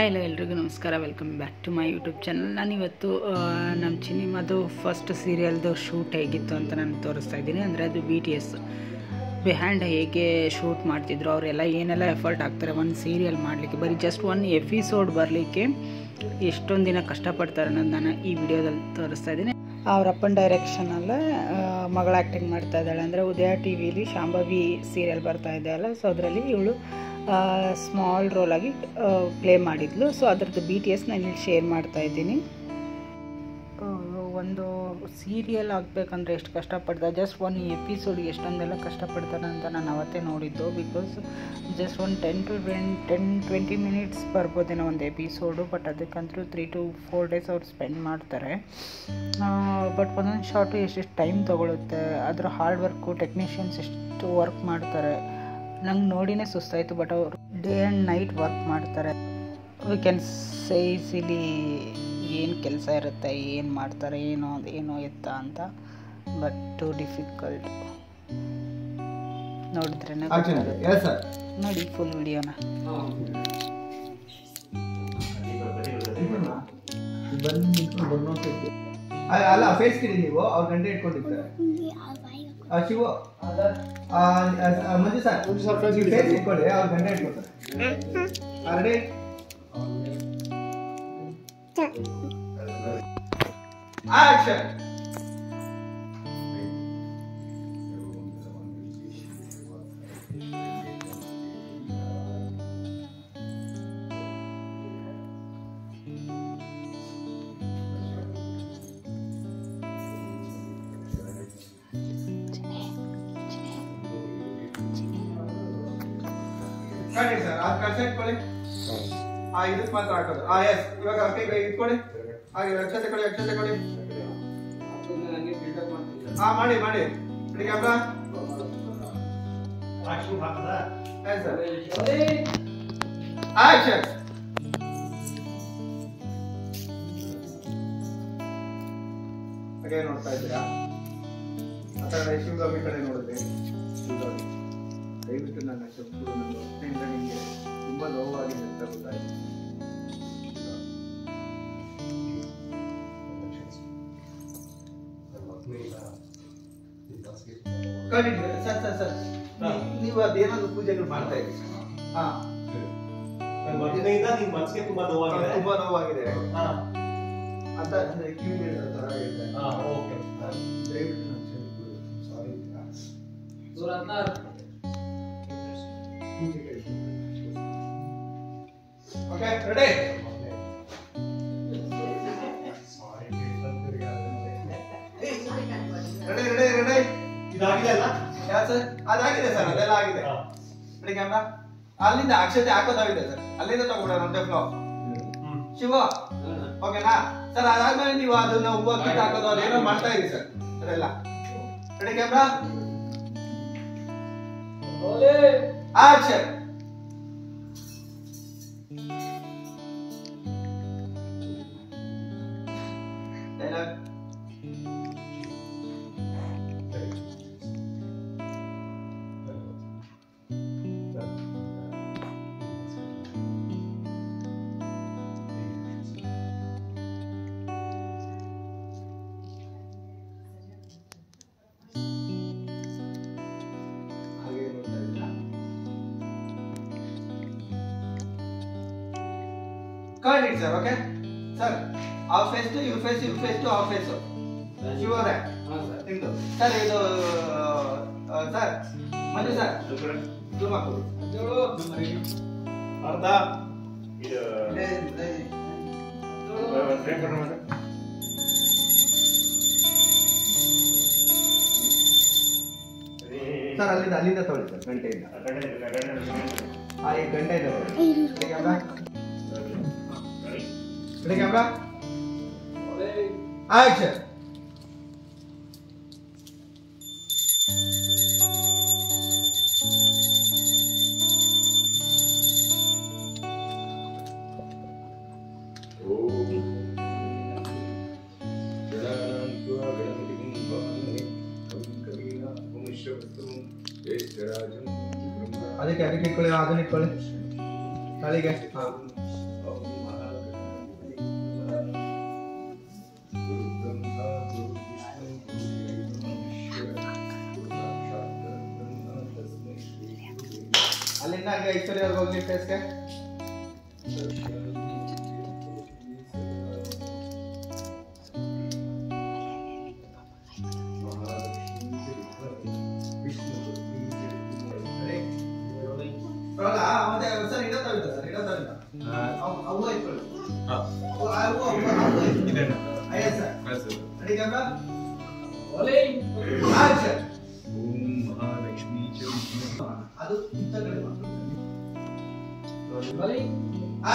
Hi hello ಎಲ್ರಿಗೂ ನಮಸ್ಕಾರ. Welcome back to my YouTube channel. ನಾನಿವತ್ತು ನಮ್ಮ ಚಿನಿಮಾದು ಫಸ್ಟ್ ಸೀರಿಯಲ್ದು ಶೂಟ್ ಹೇಗಿತ್ತು ಅಂತ ನಾನು ತೋರಿಸ್ತಾ ಇದ್ದೀನಿ. ಅಂದರೆ ಅದು BTS ಬಿಹೈಂಡ್ ಹೇಗೆ ಶೂಟ್ ಮಾಡ್ತಿದ್ರು, ಅವರೆಲ್ಲ ಏನೆಲ್ಲ ಎಫರ್ಟ್ ಹಾಕ್ತಾರೆ ಒಂದು ಸೀರಿಯಲ್ ಮಾಡಲಿಕ್ಕೆ, ಬರೀ ಜಸ್ಟ್ ಒಂದು ಎಪಿಸೋಡ್ ಬರಲಿಕ್ಕೆ ಎಷ್ಟೊಂದು ದಿನ ಕಷ್ಟಪಡ್ತಾರೆ ಅನ್ನೋದು ನಾನು ಈ ವಿಡಿಯೋದಲ್ಲಿ ತೋರಿಸ್ತಾ ಇದ್ದೀನಿ. ಅವರಪ್ಪನ ಡೈರೆಕ್ಷನಲ್ಲೇ ಮಗಳು ಆ್ಯಕ್ಟಿಂಗ್ ಮಾಡ್ತಾ ಇದ್ದಾಳೆ. ಅಂದರೆ ಉದಯ ಟಿ ವಿಲಿ ಶಾಂಭವಿ ಸೀರಿಯಲ್ ಬರ್ತಾ ಇದೆಯಲ್ಲ, ಸೊ ಅದರಲ್ಲಿ ಇವಳು ಸ್ಮಾಲ್ ರೋಲಾಗಿ ಪ್ಲೇ ಮಾಡಿದ್ಲು. ಸೊ ಅದರದ್ದು BTS ನಾನು ಇಲ್ಲಿ ಶೇರ್ ಮಾಡ್ತಾ ಇದ್ದೀನಿ. ಒಂದು ಸೀರಿಯಲ್ ಆಗಬೇಕಂದ್ರೆ ಎಷ್ಟು ಕಷ್ಟಪಡ್ತಾರೆ, ಜಸ್ಟ್ ಒಂದು ಎಪಿಸೋಡ್ಗೆ ಎಷ್ಟೊಂದೆಲ್ಲ ಕಷ್ಟಪಡ್ತಾರೆ ಅಂತ ನಾನು ಅವತ್ತೇ ನೋಡಿದ್ದು. ಬಿಕಾಸ್ ಜಸ್ಟ್ ಒಂದು 10-20 ಮಿನಿಟ್ಸ್ ಬರ್ಬೋದೇನೋ ಒಂದು ಎಪಿಸೋಡು, ಬಟ್ ಅದಕ್ಕಂತೂ 3 to 4 days ಅವ್ರು ಸ್ಪೆಂಡ್ ಮಾಡ್ತಾರೆ. ಬಟ್ ಒಂದೊಂದು ಶಾರ್ಟು ಎಷ್ಟೆಷ್ಟು ಟೈಮ್ ತೊಗೊಳುತ್ತೆ, ಅದರ ಹಾರ್ಡ್ ವರ್ಕು, ಟೆಕ್ನಿಷಿಯನ್ಸ್ ಎಷ್ಟು ವರ್ಕ್ ಮಾಡ್ತಾರೆ, ನಂಗೆ ನೋಡಿನೇ ಸುಸ್ತಾಯಿತು. ಬಟ್ ಅವರು ಡೇ ಆ್ಯಂಡ್ ನೈಟ್ ವರ್ಕ್ ಮಾಡ್ತಾರೆ. ವಿ ಕ್ಯಾನ್ ಸೇ ಈಸಿಲಿ ಏನು ಕೆಲಸ ಇರುತ್ತೆ, ಏನು ಮಾಡ್ತಾರೆ, ಏನೋ ಎತ್ತ ಅಂತ. But too difficult. ನೋಡಿದ್ರೆ ನೋಡಿ ಫುಲ್ ವಿಡಿಯೋನ. ಅಲ್ಲ ಫೇಸ್ ಕಿಡಿ ನೀವು ಅವ್ರ ಗಂಟೆ ಇಟ್ಕೊಂಡಿರ್ತಾರೆ. ಶಿವು ಮಂಜು ಸರ್ ಫೇಸ್ ಇಟ್ಕೊಳ್ಳಿ, ಅವ್ರ ಗಂಟೆ ಇಟ್ಕೊಳ್ತಾರೆ. Ready action. ಕರೆಕ್ಟ್ ಸರ್, ಅದು ಕರ್ಸೆ ಇಟ್ಕೊಳ್ಳಿ. ಇದಕ್ಕೆ ಮಾತ್ರ ಹಾಕೋದು. ಎಸ್, ಇವಾಗ ಅಕ್ಕಿ ಇಟ್ಕೊಳ್ಳಿ. ಹಾಗೆ ಅಕ್ಷತೆ ಕೊಡಿ. ಮಾಡಿ ರೆಡಿ ಕ್ಯಾಮ್ರಾ ಆಕ್ಷನ್. ಹಾಗೆ ನೋಡ್ತಾ ಇದ್ದೀರಾ, ಆ ಕಡೆ ಶಿವಗಾಮಿ ಕಡೆ ನೋಡಿದ್ರೆ ದಯವಿಟ್ಟು ನನ್ನ ಶಬ್ದ ನನ್ನ ಹೊಟ್ಟೆಯಿಂದ ನಿಮಗೆ ತುಂಬಾ ನೋವಾಗಿದೆ ಅಂತ ಗೊತ್ತಾಯ್ತು. ಸರ್ ನೀವು ಅದೇನಾದ್ರು ಪೂಜೆಗಳು ಮಾಡ್ತಾ ಇದ್ದೀರಿ. ತುಂಬಾ ನೋವಾಗಿದೆ ಅಂತ ಅಂದ್ರೆ ಕಿವಿ ತರ ಹೇಳ್ತಾರೆ. ದಯವಿಟ್ಟು ಸಾರಿ. Okay ready. ಇದಾಗಿದೆ ಅಲ್ಲ? ಸರ್ ಅದಾಗಿದೆ ಸರ್, ಅದೆಲ್ಲ ಆಗಿದೆ. Ready camera. ಅಲ್ಲಿಂದ ಅಕ್ಷತೆ ಹಾಕೋದಾಗಿದೆ ಸರ್, ಅಲ್ಲಿಂದ ತಗೊಂಡ್ರೆ ಒಂದೇ ಫ್ಲೋ. ಶಿವ ಓಕೆನಾ ಸರ್? ಅದಾದ್ಮೇಲೆ ನೀವು ಅದನ್ನ ಹೂವು ಕಿಟ್ ಹಾಕೋದು ಅದೇನೋ ಮಾಡ್ತಾ ಇರಿ ಸರ್, ಅದೆಲ್ಲ. Ready camera action. Dialogue. Cut it, sir. Okay, sir. Our face to your face, your face to our face. Sure, right? Sir, sir, ಇದು sir, ಮಂಜು sir. Zoom ಹಾಕು. ಅರ್ಧ. ಸರ್ ಅಲ್ಲಿಂದ ತಗೊಳ್ಳಿ ಸರ್, ಗಂಟೆಯಿಂದ. ಈ ಗಂಟೆಯಿಂದ Ready camera? Action. ಅದಕ್ಕೆ ಇಟ್ಕೊಳ್ಳಿ, ಅದನ್ನ ಇಟ್ಕೊಳ್ಳಿ. ತಲೆಗೆ ಅಲ್ಲಿಂದ ಹಂಗೆ ಐಶ್ವರ್ಯ ಅವ್ರಿಗೆ ಹೋಗ್ಲಿ ಫೇಸ್ಗೆ. ಮತ್ತೆ ಸರ್ ಇಡ ತವಿತ ಸರ್ ಇಡ ತವಿತ ಅವು ಇಟ್ಕೊಳ್ಳಿ. ಆಯ್ತು ಸರ್ ರೆಡಿ ಕ್ಯಾಮ್ರಾ ಆಕ್ಷನ್. ಓಂ ಮಹಾಲಕ್ಷ್ಮೀ ಚ ಅದು ಇಂತ ಕಡೆ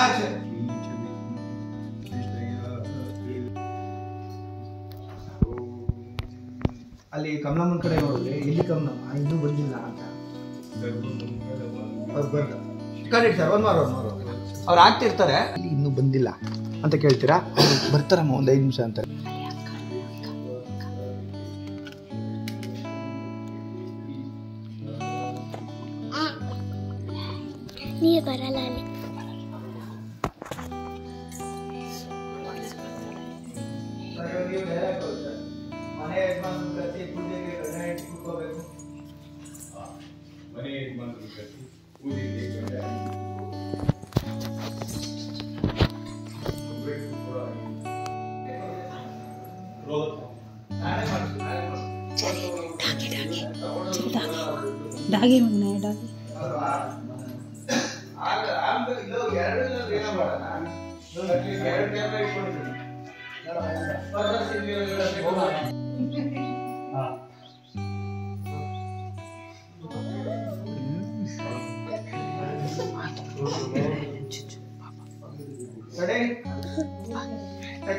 ಆಕ್ಷನ್. ಅಲ್ಲಿ ಕಮಲಮ್ಮನ ಕಡೆ ನೋಡಿದ್ರೆ ಇಲ್ಲಿ ಕಮಲಮ್ಮ ಇನ್ನೂ ಬಂದಿಲ್ಲ ಅಂತ ಅವ್ರು ಬರ್ದ ಕರೆಕ್ಟ್ ಸರ್. ಒಂದು ಅವ್ರು ಆಗ್ತಿರ್ತಾರೆ ಅಲ್ಲಿ ಇನ್ನೂ ಬಂದಿಲ್ಲ ಅಂತ ಕೇಳ್ತೀರಾ, ಅವ್ರು ಬರ್ತಾರಮ್ಮ ಒಂದು 5 ನಿಮಿಷ ಅಂತ. ನೀ ಬರಲ್ಲ ಅಲ್ಲಿ ಮನೆ ಯಜಮಾನ್ ಪ್ರತಿ ಪೂಜೆಗೆ ಗಂಡ ಹೆಂಡತಿ ಕೂತ್ಕೋಬೇಕು. ಮನೆ ಯಜಮಾನರು ಕರೆಸಿ ಪೂಜೆಗೆ ಗಂಡ ಡಾಗಿ ಮಗನೇ ಡಾಗಿ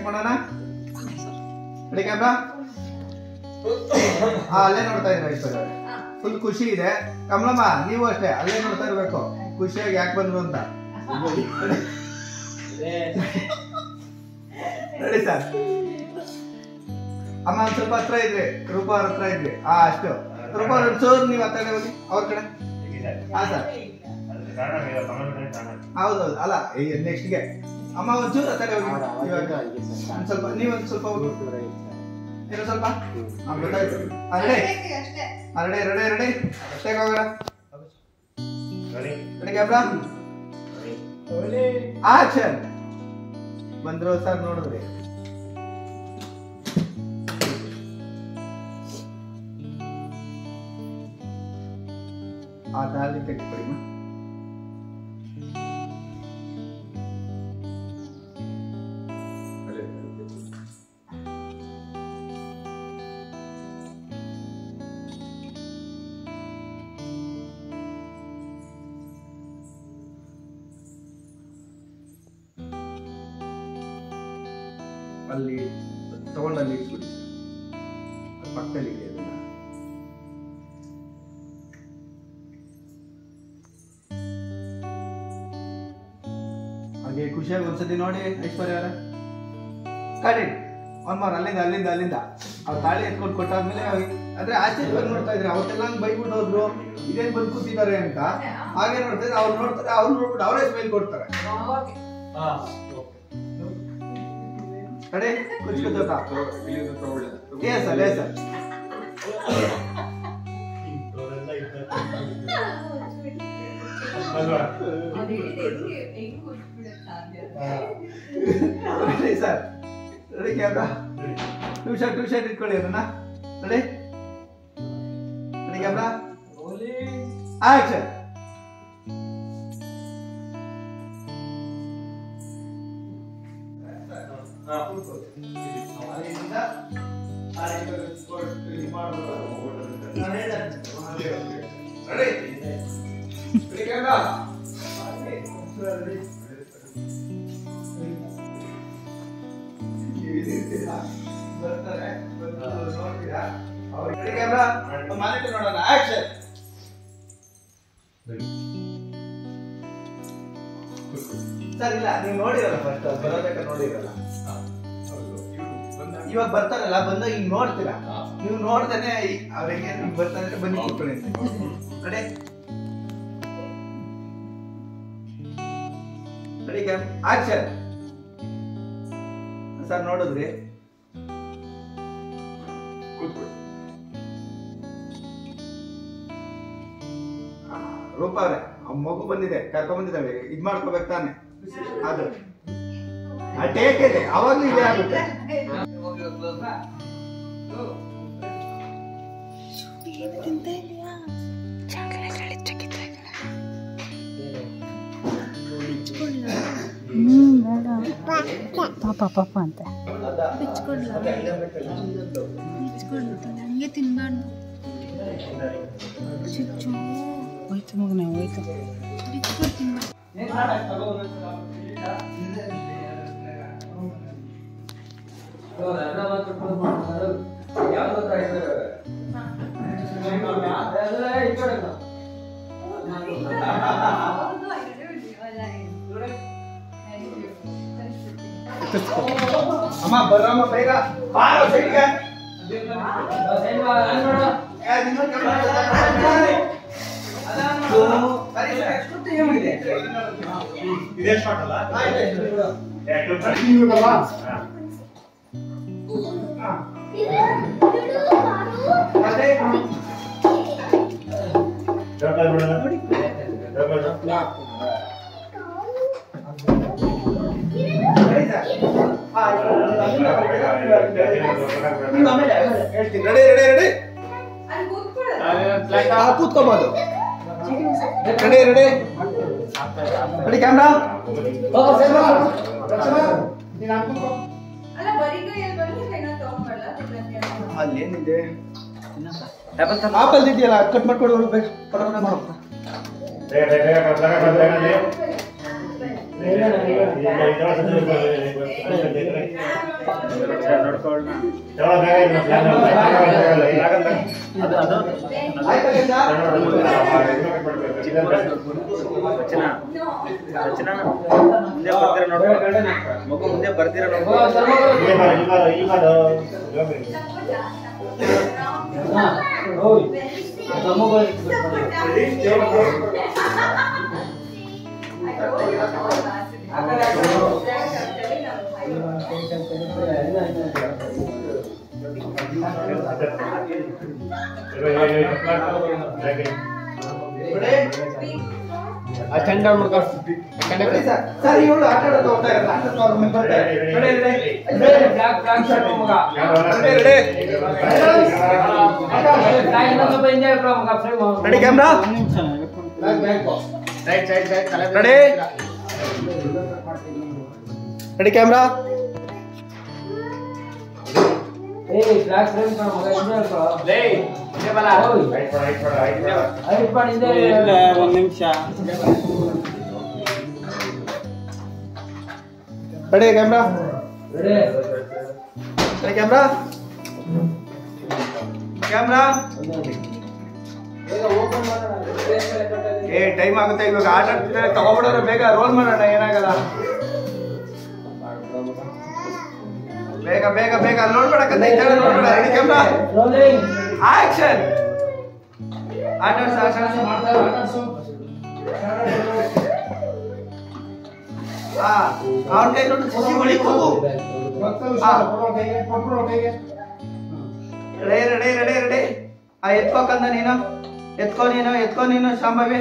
ಮಾಡೋಣ. Ready camera. ಅಲ್ಲೇ ನೋಡ್ತಾ ಇದ್ರೆ ಐಶ್ವರ್ಯ ಫುಲ್ ಖುಷಿ ಇದೆ. ಕಮಲಮ್ಮ ನೀವು ಅಷ್ಟೇ ಅಲ್ಲೇ ನೋಡ್ತಾ ಇರ್ಬೇಕು ಖುಷಿಯಾಗಿ ಯಾಕೆ ಬಂದ್ರು ಅಂತ. Ready sir. ಅಮ್ಮ ಒಂದ್ ಸ್ವಲ್ಪ ಹತ್ರ ಇದ್ರಿ, ರೂಪಾ ಅವ್ರ ಹತ್ರ ಇದ್ರಿ. ಅಷ್ಟು ರೂಪಾ ಅವ್ರ ಚೂರು ನೀವು ಹತ್ರ ಹೋಗಿ ಅವ್ರ ಕಡೆ. ಹಾ ಸರ್ ಹೌದೌದು. ಅಲ್ಲ ನೆಕ್ಸ್ಟ್ಗೆ ಅಮ್ಮ ಒಂಚೂರು ಹತ್ರ ಹೋಗಿ. ಇವಾಗ ಒಂದ್ ಸ್ವಲ್ಪ ನೀವೊಂದ್ ಸ್ವಲ್ಪ ಹೋಗಿ ಏನೋ ಸ್ವಲ್ಪ ಗೊತ್ತಾಯ್ತು. ರೆಡಿ ರೆಡಿ ರೆಡಿ ಅಷ್ಟೇ ಹೋಗೋಣ. Ready camera action. ಬಂದ್ರು ಸರ್ ನೋಡಿದ್ರಿ. ಆ ದಾರಿ ತೆಗೆದುಕೊಳ್ಳಿ. ಅಲ್ಲಿ ತಗೊಂಡಲ್ಲಿ ಇಟ್ಬಿಡಿ. ಪಕ್ಕದಲ್ಲಿ ಇದೆ ಅದನ್ನ. ಹಾಗೆ ಖುಷಿಯಾಗಿ ಒಂದ್ಸತಿ ನೋಡಿ ಐಶ್ವರ್ಯ ಅವರ ಕಾಡಿ ಒನ್ಮಾರ್ ಅಲ್ಲಿಂದ ಅಲ್ಲಿಂದ ಅಲ್ಲಿಂದ ಅವ್ರು ತಾಳಿ ಎತ್ಕೊಂಡು ಕೊಟ್ಟಾದ್ಮೇಲೆ ಅಂದ್ರೆ ಆಶ್ಚರ್ಯ ನೋಡ್ತಾ ಇದ್ರೆ ಅವತ್ತೆಲ್ಲ ಬೈಬಿಟ್ಟು ಹೋದ್ರು ಇದೇನ್ ಬಂದು ಕೂತಿದ್ದಾರೆ ಅಂತ. ಹಾಗೆ ನೋಡ್ತಾರೆ ಅವ್ರು ನೋಡ್ತಾರೆ, ಅವ್ರು ನೋಡ್ಬಿಟ್ಟು ಅವರೇ ಸ್ಮೈಲ್ ಕೊಡ್ತಾರೆ. ಕಡೆ ಕುಚ್ಕೋತ yes sir yes sir. Ready sir. Ready camera ಟೂ ಶರ್ಟ್ ಇಟ್ಕೊಳ್ಳಿ ಅದನ್ನ. Ready ready camera action. ನೋಡೋಣ ಆಕ್ಷನ್. ಸರ್ ಇಲ್ಲ ನೀವು ನೋಡಿರಲ್ಲ, ಫಸ್ಟ್ ಬರೋದಕ್ಕೆ ನೋಡಿರಲ್ಲ. ಇವಾಗ ಬರ್ತಾರಲ್ಲ ಬಂದಾಗ ಈಗ ನೋಡ್ತೀರಾ, ನೀವು ನೋಡ್ದೇನೆ ಅವ್ರಿಗೆ ಬರ್ತಾರೆ ಬನ್ನಿ ಕೂತ್ಕೊಳ್ಳಿ ಅಂತ. Ready ready cam action. Sir ನೋಡಿದ್ರಿ ರೂಪ ಅವ್ರೆ ಮಗು ಬಂದಿದೆ ಕರ್ಕೊಂಡ್ ಬಂದಿದ್ದಾಳೆ ಇದ್ ಮಾಡ್ಕೋಬೇಕು ತಾನೆ ಅದು ಆ ಟೇಕ್ ಇದೆ ಅವಾಗ್ಲೂ ಇದೇ ಆಗುತ್ತೆ ಪಾಪ ಪಾಪ ಅಂತ ಹಂಗೆ ತಿನ್ಬಾರ್ದು ಹೋಯ್ತು ಮಗನೇ ಹೋಯ್ತು ಬಿಚ್ಕೊಂಡು ತಿನ್ಬಾರ್ದು ಅಮ್ಮ ಬರ್ರಮ್ಮ ಬೇಗ ಬಾರೋ ಸೈಡ್ಗೆ ಇದೇ ಶಾಟ್ ಅಲ್ಲ ರೆಡಿ ರೆಡಿ ರೆಡಿ ಕೂತ್ಕೋಬಹುದು ರೆಡಿ ರೆಡಿ ರೆಡಿ ಕ್ಯಾಮ್ರಾ ಅಲ್ಲೇನಿದೆ ಆಪಲ್ ಇದೆಯಲ್ಲ ಕಟ್ ಮಾಡ್ಕೊಂಡು ಮಾಡೋ ಮುಂದೆ ಬರ್ತೀರ ಸ್ಟ್ಯಾಂಡ್ ಡೌನ್ ಮಾಡ್ಕೊ ಸರ್ ಇವಳು ಆಟ ಆಡೋದು ಹೋಗ್ತಾ ready camera ready ready camera ಒಂದ್ ನಿಮಿಷ ready camera ready camera camera time ಆಗುತ್ತೆ ಇವಾಗ ಆಟ ಆಡ್ತಿದ್ದಾರೆ ತಗೋಬಿಡೋರು ಬೇಗ ರೋಲ್ ಮಾಡೋಣ ಏನಾಗಲ್ಲ ಬೇಗ ಬೇಗ ಬೇಗ ನೋಡ್ಬೇಡಕ್ಕಂತ ನೋಡ್ಬೇಡ ರೆಡಿ ಕ್ಯಾಮ್ರಾ ಆಕ್ಷನ್ ಆಟ ಅವನ ಕೈ ನೋಡಿ ಖುಷಿ ಒಳಗೆ ಹೋಗು ರೆಡಿ ರೆಡಿ ರೆಡಿ ರೆಡಿ ಎತ್ಕೋಕಂದ ನೀನು ಎತ್ಕೋ ನೀನು ಶಾಂಭವಿ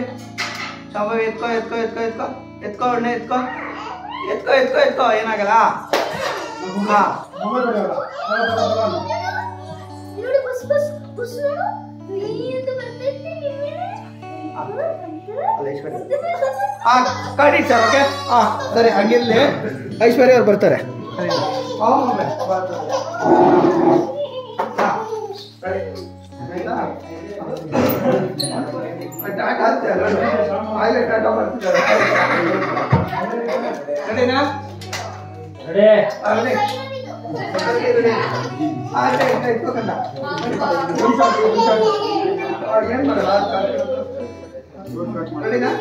ಎತ್ಕೋ ಒಳ್ಳೆ ಎತ್ಕೋ ಏನಾಗಲ್ಲ ಹಾ ನೋಡಿ ಬಸ್ ಬಸ್ ಬಸ್ ನೋಡು ನೀನು ಬರ್ತೈತಿ ಕಡಿ ಸರ್ ಓಕೆ ಸರಿ ಹಂಗಿರ್ಲಿ ಐಶ್ವರ್ಯ ಅವ್ರು ಬರ್ತಾರೆ ರೆಡಿನಾ ಏನ್ ಮಾಡಲ್ಲ ರೆಡಿನಾ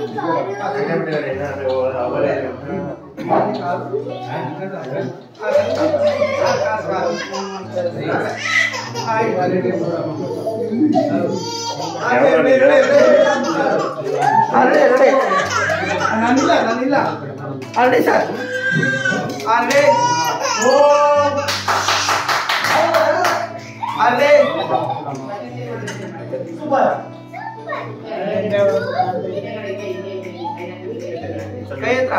ನಾನಿಲ್ಲ ಆಲ್ರೆಡಿ ಸರ್ ಆಲ್ರೆಡಿ ಕ್ಷೇತ್ರ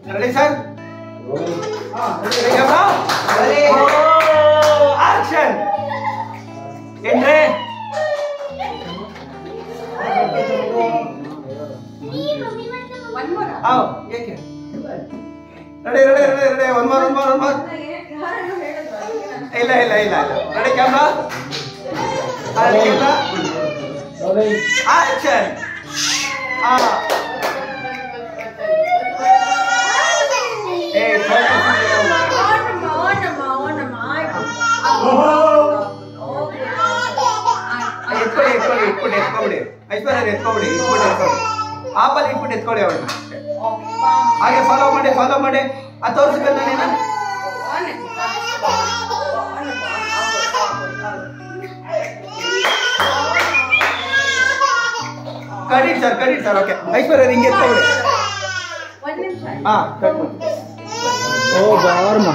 ರೆಡಿ ಸರ್ ಆಕ್ಷನ್ ಏನ್ರೆ ಏಕೆ ready ready ready ready one more ಇಲ್ಲ ಇಲ್ಲ ಇಲ್ಲ ರೆಡಿ ಕ್ಯಾಮ್ರಾ ಆಕ್ಷನ್ ಎತ್ಕೊಬಿಡಿ ಐಶ್ವರ್ಯ ಎತ್ಕೊಬಿಡಿ ಆಪಲ್ಲಿ ಇಟ್ಬಿಟ್ಟು ಎತ್ಕೊಳ್ಳಿ ಅವಳು ಹಾಗೆ ಫಾಲೋ ಮಾಡಿ ಅದು ತೋರಿಸ್ಬೇಕು ನೀನು ಕಡಿಟ್ ಸರ್ ಓಕೆ ಐಶ್ವರ್ಯ ಹಿಂಗೆ ಎತ್ಕೊಬಿಡಿ ಹಾ ಕಟ್ ಮಾಡಿ ಓ ಬಾರ್ಮ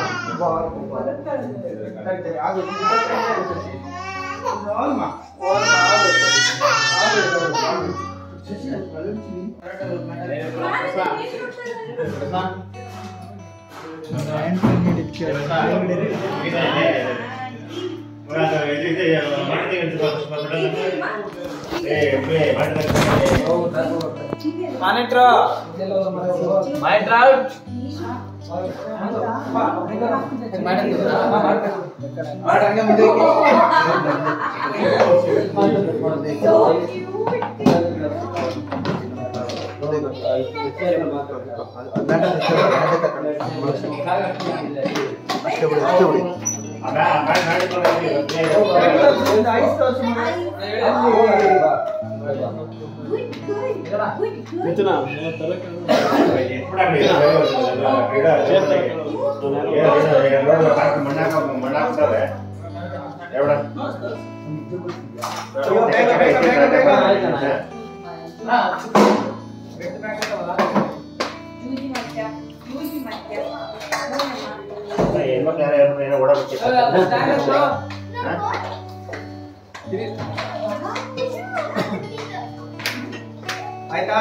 ಆಯ್ತಾ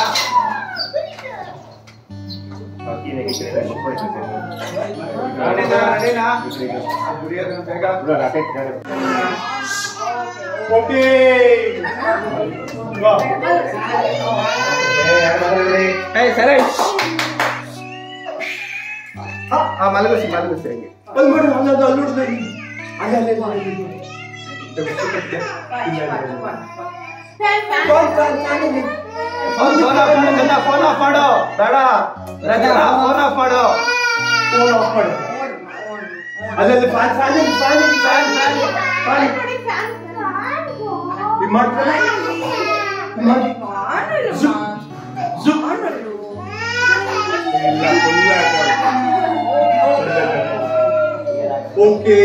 ಮಲಗಿಸಿ ಹಂಗೆ ಫೋನ್ ಆಫ್ ಮಾಡು ಬೇಡ ರಚನಾ ಫೋನ್ ಆಫ್ ಮಾಡು ಅಲ್ಲಲ್ಲಿ ಓಕೆ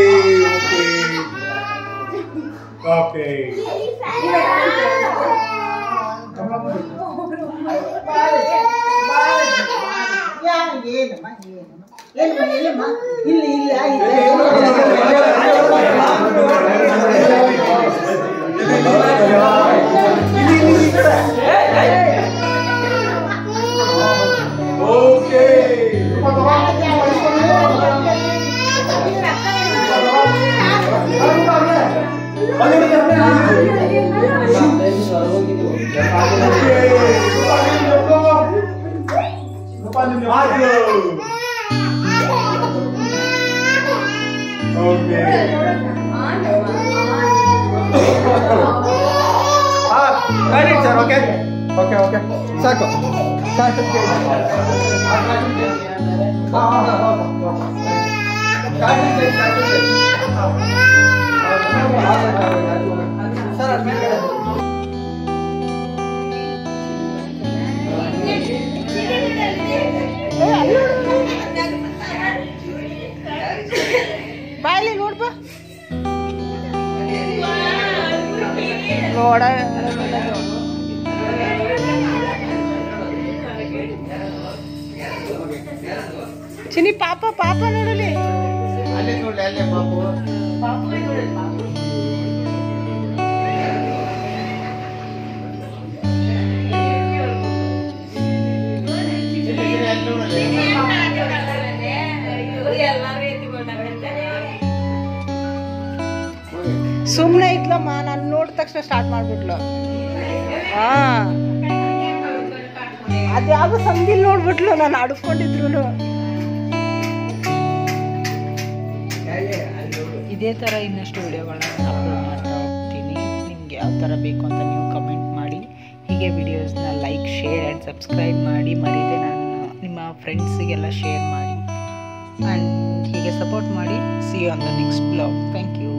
ಸರ್ ಓಕೆ ಸಾಕು ಬಾಯಲ್ಲಿ ನೋಡ್ಬ ನೋಡ ಚಿನಿ ಪಾಪ ಪಾಪ ನೋಡಲಿ ಅಲ್ಲೇ ನೋಡ್ಲಿ ಅಲ್ಲೇ ಪಾಪು ಸುಮ್ಮನೆ ಇದ್ಲಮ್ಮ ನಾನು ನೋಡಿದ ತಕ್ಷಣ ಸ್ಟಾರ್ಟ್ ಮಾಡ್ಬಿಟ್ಲು ಹಾ ಅದ್ಯಾವ ಸಂದಿಲ್ ನೋಡ್ಬಿಟ್ಲು ನಾನು ಆಡಿಸ್ಕೊಂಡಿದ್ರು ಇದೇ ಥರ ಇನ್ನಷ್ಟು ವಿಡಿಯೋಗಳನ್ನ ಅಪ್ಲೋಡ್ ಮಾಡ್ತಾ ಹೋಗ್ತೀನಿ. ನಿಮ್ಗೆ ಯಾವ ಥರ ಬೇಕು ಅಂತ ನೀವು ಕಮೆಂಟ್ ಮಾಡಿ. ಹೀಗೆ ವಿಡಿಯೋಸ್ನ ಲೈಕ್ ಶೇರ್ ಆ್ಯಂಡ್ ಸಬ್ಸ್ಕ್ರೈಬ್ ಮಾಡಿ ಮರೀದೆ ನಾನು ನಿಮ್ಮ ಫ್ರೆಂಡ್ಸಿಗೆಲ್ಲ ಶೇರ್ ಮಾಡಿ ಆ್ಯಂಡ್ ಹೀಗೆ ಸಪೋರ್ಟ್ ಮಾಡಿ. See you on the next blog. Thank you.